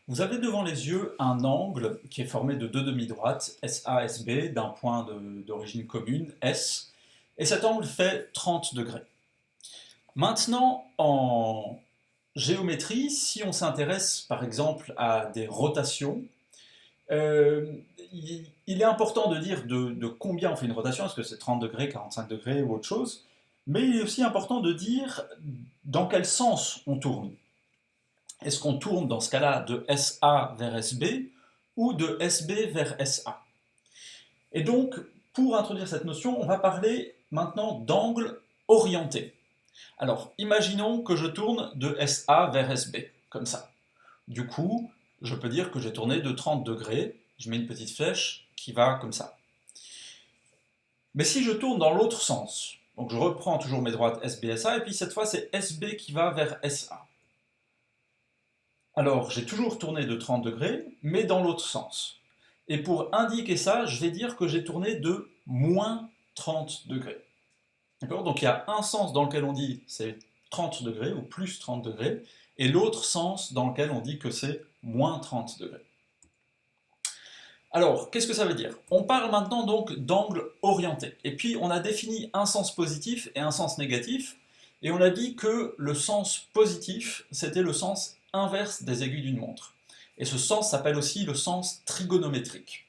Vous avez devant les yeux un angle qui est formé de deux demi-droites, SA, SB, d'un point d'origine commune, S, et cet angle fait 30 degrés. Maintenant, en géométrie, si on s'intéresse par exemple à des rotations, euh, il est important de dire de combien on fait une rotation, est-ce que c'est 30 degrés, 45 degrés ou autre chose, mais il est aussi important de dire dans quel sens on tourne. Est-ce qu'on tourne dans ce cas-là de SA vers SB ou de SB vers SA? Et donc, pour introduire cette notion, on va parler maintenant d'angle orienté. Alors, imaginons que je tourne de SA vers SB, comme ça. Du coup, je peux dire que j'ai tourné de 30 degrés, je mets une petite flèche qui va comme ça. Mais si je tourne dans l'autre sens, donc je reprends toujours mes droites SB, SA, et puis cette fois c'est SB qui va vers SA. Alors, j'ai toujours tourné de 30 degrés, mais dans l'autre sens. Et pour indiquer ça, je vais dire que j'ai tourné de moins 30 degrés. D'accord? Donc il y a un sens dans lequel on dit c'est 30 degrés ou plus 30 degrés, et l'autre sens dans lequel on dit que c'est moins 30 degrés. Alors, qu'est-ce que ça veut dire? On parle maintenant donc d'angle orienté. Et puis, on a défini un sens positif et un sens négatif. Et on a dit que le sens positif, c'était le sens inverse des aiguilles d'une montre. Et ce sens s'appelle aussi le sens trigonométrique.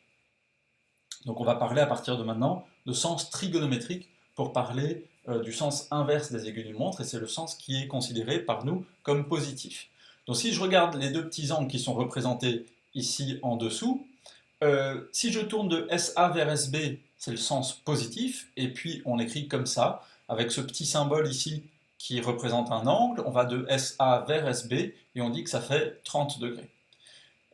Donc, on va parler à partir de maintenant de sens trigonométrique pour parler du sens inverse des aiguilles d'une montre. Et c'est le sens qui est considéré par nous comme positif. Donc, si je regarde les deux petits angles qui sont représentés ici en dessous, si je tourne de SA vers SB, c'est le sens positif, et puis on écrit comme ça, avec ce petit symbole ici qui représente un angle, on va de SA vers SB, et on dit que ça fait 30 degrés.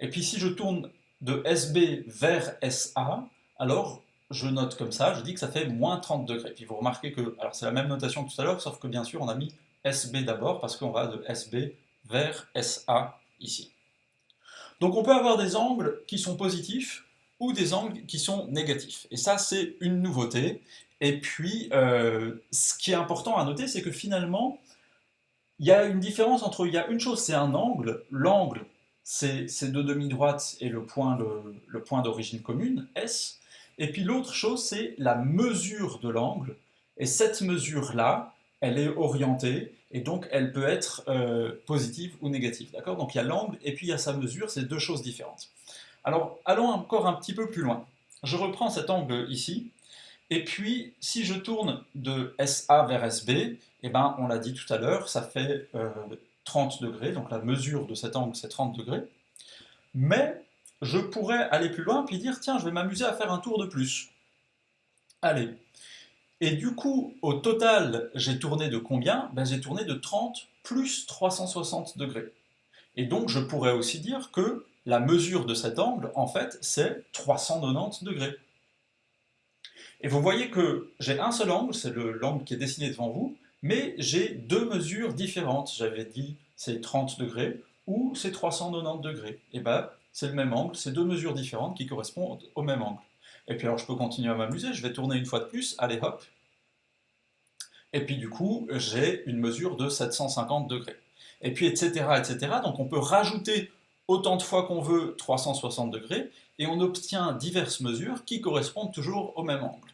Et puis si je tourne de SB vers SA, alors je note comme ça, je dis que ça fait moins 30 degrés. Puis vous remarquez que, alors c'est la même notation que tout à l'heure, sauf que bien sûr on a mis SB d'abord, parce qu'on va de SB vers SA ici. Donc on peut avoir des angles qui sont positifs ou des angles qui sont négatifs. Et ça, c'est une nouveauté. Et puis, ce qui est important à noter, c'est que finalement, il y a une différence entre, il y a une chose, c'est un angle. L'angle, c'est ces deux demi-droites et le point d'origine commune, S. Et puis l'autre chose, c'est la mesure de l'angle. Et cette mesure-là, elle est orientée, et donc elle peut être positive ou négative. D'accord? Donc il y a l'angle et puis il y a sa mesure, c'est deux choses différentes. Alors allons encore un petit peu plus loin. Je reprends cet angle ici, et puis, si je tourne de SA vers SB, eh ben, on l'a dit tout à l'heure, ça fait 30 degrés, donc la mesure de cet angle c'est 30 degrés. Mais je pourrais aller plus loin puis dire, tiens, je vais m'amuser à faire un tour de plus. Allez. Et du coup, au total, j'ai tourné de combien? Ben, j'ai tourné de 30 plus 360 degrés. Et donc, je pourrais aussi dire que la mesure de cet angle, en fait, c'est 390 degrés. Et vous voyez que j'ai un seul angle, c'est l'angle qui est dessiné devant vous, mais j'ai deux mesures différentes. J'avais dit c'est 30 degrés ou c'est 390 degrés. Et bien, c'est le même angle, c'est deux mesures différentes qui correspondent au même angle. Et puis alors je peux continuer à m'amuser, je vais tourner une fois de plus, allez hop. Et puis du coup, j'ai une mesure de 750 degrés. Et puis etc., etc. Donc on peut rajouter autant de fois qu'on veut 360 degrés, et on obtient diverses mesures qui correspondent toujours au même angle.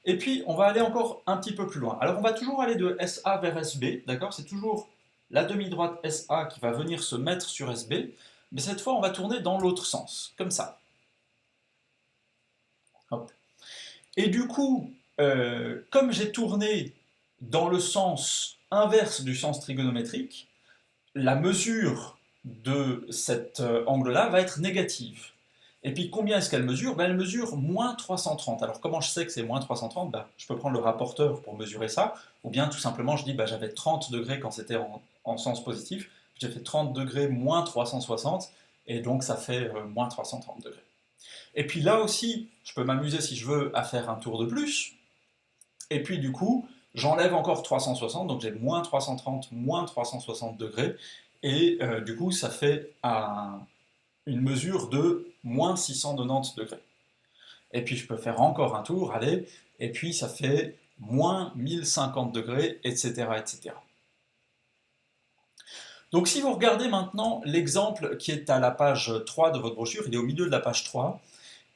Et puis, on va aller encore un petit peu plus loin. Alors, on va toujours aller de SA vers SB, d'accord? C'est toujours la demi-droite SA qui va venir se mettre sur SB, mais cette fois, on va tourner dans l'autre sens, comme ça. Hop. Et du coup, comme j'ai tourné dans le sens inverse du sens trigonométrique, la mesure de cet angle-là va être négative. Et puis combien est-ce qu'elle mesure? Ben, elle mesure moins 330. Alors comment je sais que c'est moins 330? Ben, je peux prendre le rapporteur pour mesurer ça, ou bien tout simplement je dis ben, j'avais 30 degrés quand c'était en sens positif, j'ai fait 30 degrés moins 360, et donc ça fait moins 330 degrés. Et puis là aussi, je peux m'amuser si je veux à faire un tour de plus, et puis du coup, j'enlève encore 360, donc j'ai moins 330, moins 360 degrés, et du coup ça fait une mesure de moins 690 degrés. Et puis je peux faire encore un tour, allez, et puis ça fait moins 1050 degrés, etc., etc. Donc si vous regardez maintenant l'exemple qui est à la page 3 de votre brochure, il est au milieu de la page 3,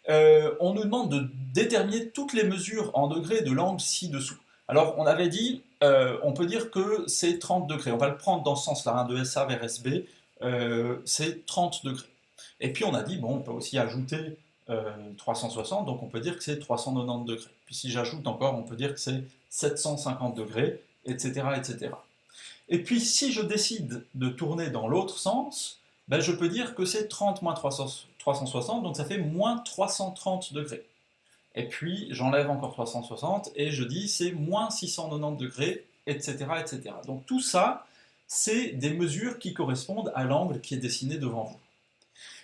on nous demande de déterminer toutes les mesures en degrés de l'angle ci-dessous. Alors on avait dit, on peut dire que c'est 30 degrés, on va le prendre dans ce sens-là, hein, de SA vers SB, c'est 30 degrés. Et puis on a dit, bon, on peut aussi ajouter 360, donc on peut dire que c'est 390 degrés. Puis si j'ajoute encore, on peut dire que c'est 750 degrés, etc., etc. Et puis si je décide de tourner dans l'autre sens, ben, je peux dire que c'est 30 moins 360, donc ça fait moins 330 degrés. Et puis j'enlève encore 360 et je dis c'est moins 690 degrés, etc., etc. Donc tout ça, c'est des mesures qui correspondent à l'angle qui est dessiné devant vous.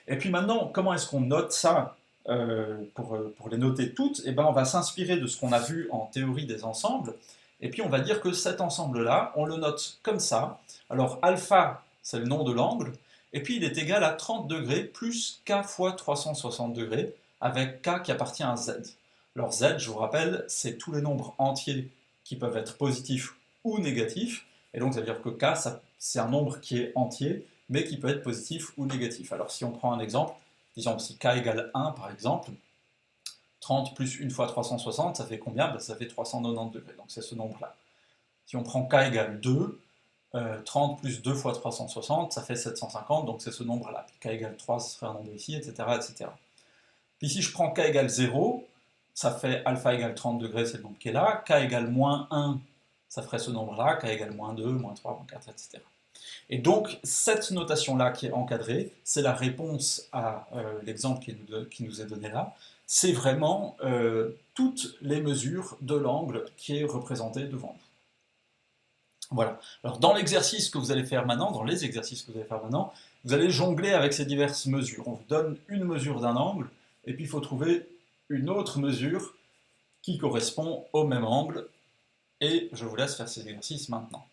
Et puis maintenant, comment est-ce qu'on note ça pour les noter toutes? Eh ben, on va s'inspirer de ce qu'on a vu en théorie des ensembles, et puis on va dire que cet ensemble-là, on le note comme ça. Alors alpha, c'est le nom de l'angle, et puis il est égal à 30 degrés plus k fois 360 degrés, avec k qui appartient à z. Alors z, je vous rappelle, c'est tous les nombres entiers qui peuvent être positifs ou négatifs, et donc ça veut dire que k, c'est un nombre qui est entier, mais qui peut être positif ou négatif. Alors si on prend un exemple, disons si k égale 1 par exemple, 30 plus 1 fois 360, ça fait combien? Ben, ça fait 390 degrés, donc c'est ce nombre-là. Si on prend k égale 2, 30 plus 2 fois 360, ça fait 750, donc c'est ce nombre-là. K égale 3, ce serait un nombre ici, etc., etc. Puis si je prends k égale 0, ça fait alpha égale 30 degrés, c'est le nombre qui est là. K égale moins 1, ça ferait ce nombre-là. K égale moins 2, moins 3, moins 4, etc. Et donc, cette notation-là qui est encadrée, c'est la réponse à l'exemple qui nous est donné là. C'est vraiment toutes les mesures de l'angle qui est représenté devant nous. Voilà. Alors, dans l'exercice que vous allez faire maintenant, dans les exercices que vous allez faire maintenant, vous allez jongler avec ces diverses mesures. On vous donne une mesure d'un angle, et puis il faut trouver une autre mesure qui correspond au même angle. Et je vous laisse faire ces exercices maintenant.